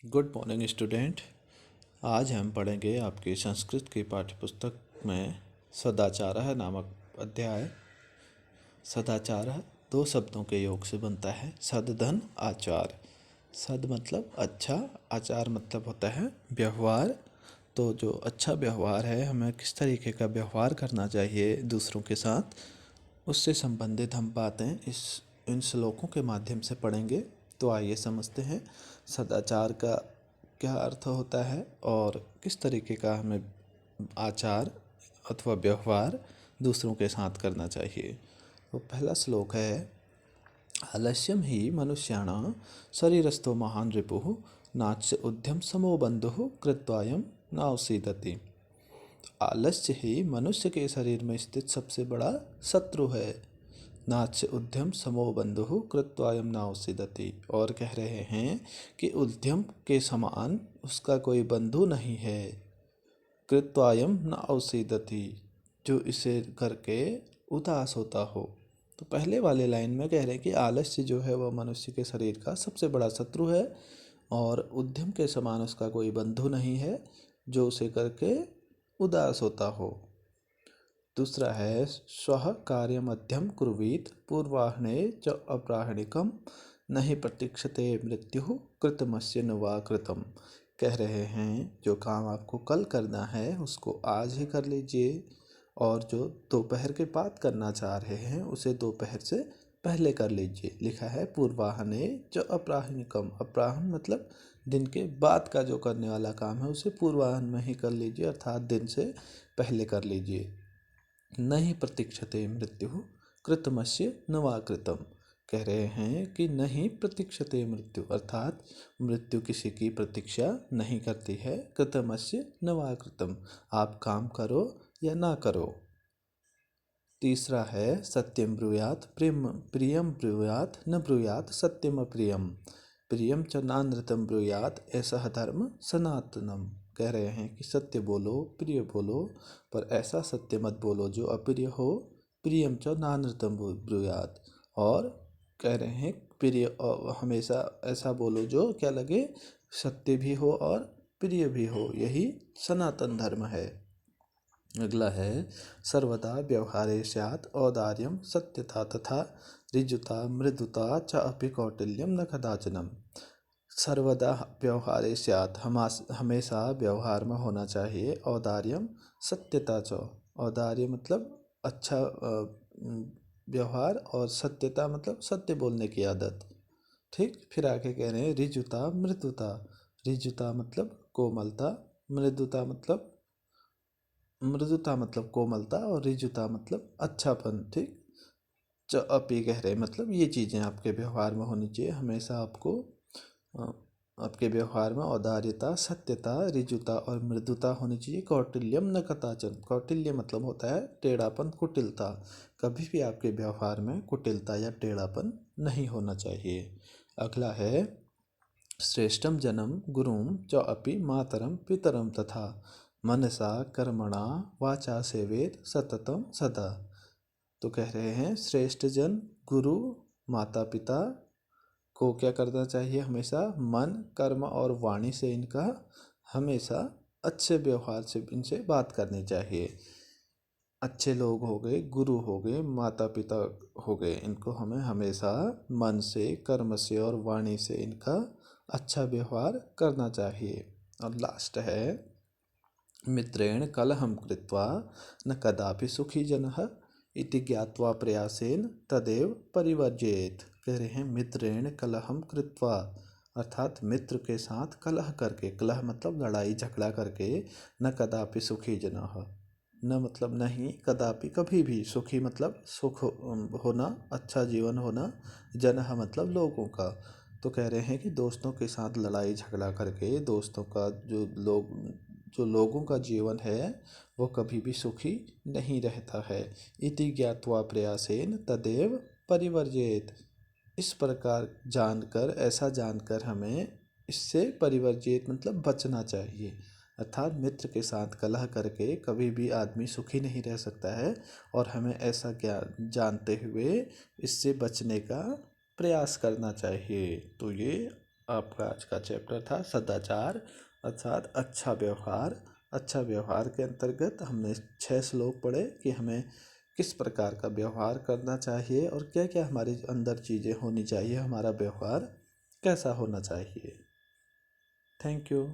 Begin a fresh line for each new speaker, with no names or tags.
Good morning student. आज हम पढ़ेंगे आपकी संस्कृत की पाठ्यपुस्तक में सदाचार नामक अध्याय। सदाचार दो शब्दों के योग से बनता है, सद धन आचार। सद मतलब अच्छा, आचार मतलब होता है व्यवहार। तो जो अच्छा व्यवहार है, हमें किस तरीके का व्यवहार करना चाहिए दूसरों के साथ, उससे संबंधित हम बातें इन श्लोकों के माध्यम से पढ़ेंगे। तो आइए समझते हैं सदाचार का क्या अर्थ होता है और किस तरीके का हमें आचार अथवा व्यवहार दूसरों के साथ करना चाहिए। तो पहला श्लोक है, आलस्यम ही मनुष्याणां शरीरस्थो महान रिपुः नाच्य उद्यम समो बंधुः कृत्वायं नावसीदति। आलस्य ही मनुष्य के शरीर में स्थित सबसे बड़ा शत्रु है। नाच्य उद्यम समो बंधुः कृत्वायं नावसीदति। और कह रहे हैं कि उद्यम के समान उसका कोई बंधु नहीं है। कृत्वायं नावसीदति, जो इसे करके उदास होता हो। तो पहले वाले लाइन में कह रहे हैं कि आलस्य जो है वह मनुष्य के शरीर का सबसे बड़ा शत्रु है और उद्यम के समान उसका कोई बंधु नहीं है जो उसे करके उदास होता हो। दूसरा है, स्वः कार्य मध्यम कुर्वीत पूर्वाह्ने च अपराह्निकम नहीं प्रतीक्षते मृत्यु कृतमस्य न वा कृतम। कह रहे हैं जो काम आपको कल करना है उसको आज ही कर लीजिए, और जो दोपहर के बाद करना चाह रहे हैं उसे दोपहर से पहले कर लीजिए। लिखा है पूर्वाह्ने च अपराह्निकम। अपराह्न मतलब दिन के बाद का जो करने वाला काम है उसे पूर्वाह्न में ही कर लीजिए, अर्थात दिन से पहले कर लीजिए। नहीं प्रतीक्षते मृत्यु कृतमस्य न वा कृतम। कह रहे हैं कि नहीं प्रतीक्षते मृत्यु, अर्थात मृत्यु किसी की प्रतीक्षा नहीं करती है। कृतमस्य न वा कृतम, आप काम करो या ना करो। तीसरा है, सत्यम ब्रूयात प्रियम ब्रूयात न ब्रूयात सत्यम अप्रियम। प्रियम च नानृतम ब्रूयात ऐसा धर्म सनातनम। कह रहे हैं कि सत्य बोलो, प्रिय बोलो, पर ऐसा सत्य मत बोलो जो अप्रिय हो। प्रियम च नानृतम ब्रूयात। और कह रहे हैं प्रिय हमेशा ऐसा बोलो जो क्या लगे, सत्य भी हो और प्रिय भी हो। यही सनातन धर्म है। अगला है, सर्वदा व्यवहारे स्यात् औदार्यम सत्यता तथा ऋजुता मृदुता च अपि कौटिल्यम न कदाचनम। सर्वदा व्यवहारे स्यात्, हमेशा व्यवहार में होना चाहिए। औदार्यम सत्यता च, औदार्य मतलब अच्छा व्यवहार, और सत्यता मतलब सत्य बोलने की आदत। ठीक, फिर आगे कह रहे हैं ऋजुता मृदुता। ऋजुता मतलब कोमलता, मृदुता मतलब कोमलता, और ऋजुता मतलब अच्छापन। ठीक, च अपी कह रहे मतलब ये चीज़ें आपके व्यवहार में होनी चाहिए। हमेशा आपको आपके व्यवहार में औदार्यता, सत्यता, ऋजुता और मृदुता होनी चाहिए। कौटिल्यम न कदाचन। कौटिल्य मतलब होता है टेढ़ापन, कुटिलता। कभी भी आपके व्यवहार में कुटिलता या टेढ़ापन नहीं होना चाहिए। अगला है, श्रेष्ठम जन्म गुरुम च अपि मातरम पितरम तथा मनसा कर्मणा वाचा सेवेत सततम सदा। तो कह रहे हैं श्रेष्ठ जन गुरु माता पिता को क्या करना चाहिए, हमेशा मन कर्म और वाणी से इनका हमेशा अच्छे व्यवहार से इनसे बात करनी चाहिए। अच्छे लोग हो गए, गुरु हो गए, माता पिता हो गए, इनको हमें हमेशा मन से, कर्म से और वाणी से इनका अच्छा व्यवहार करना चाहिए। और लास्ट है, मित्रेण कलहम कृत्वा न कदापि सुखी जनः इति ज्ञात्वा प्रयासेन तदेव परिवर्जेत। कह रहे हैं मित्रेण कलहम कृत्वा, अर्थात मित्र के साथ कलह करके, कलह मतलब लड़ाई झगड़ा करके, न कदापि सुखी जनः, न मतलब नहीं, कदापि कभी भी, सुखी मतलब सुख होना, अच्छा जीवन होना, जनः मतलब लोगों का। तो कह रहे हैं कि दोस्तों के साथ लड़ाई झगड़ा करके दोस्तों का जो लोगों का जीवन है वो कभी भी सुखी नहीं रहता है। इति ज्ञात्वा प्रयासेन तदेव परिवर्जेत। इस प्रकार जानकर, ऐसा जानकर हमें इससे परिवर्जित मतलब बचना चाहिए। अर्थात मित्र के साथ कलह करके कभी भी आदमी सुखी नहीं रह सकता है, और हमें ऐसा ज्ञान जानते हुए इससे बचने का प्रयास करना चाहिए। तो ये आपका आज का चैप्टर था सदाचार अर्थात अच्छा व्यवहार। अच्छा व्यवहार के अंतर्गत हमने 6 श्लोक पढ़े कि हमें किस प्रकार का व्यवहार करना चाहिए और क्या क्या हमारे अंदर चीज़ें होनी चाहिए, हमारा व्यवहार कैसा होना चाहिए। Thank you.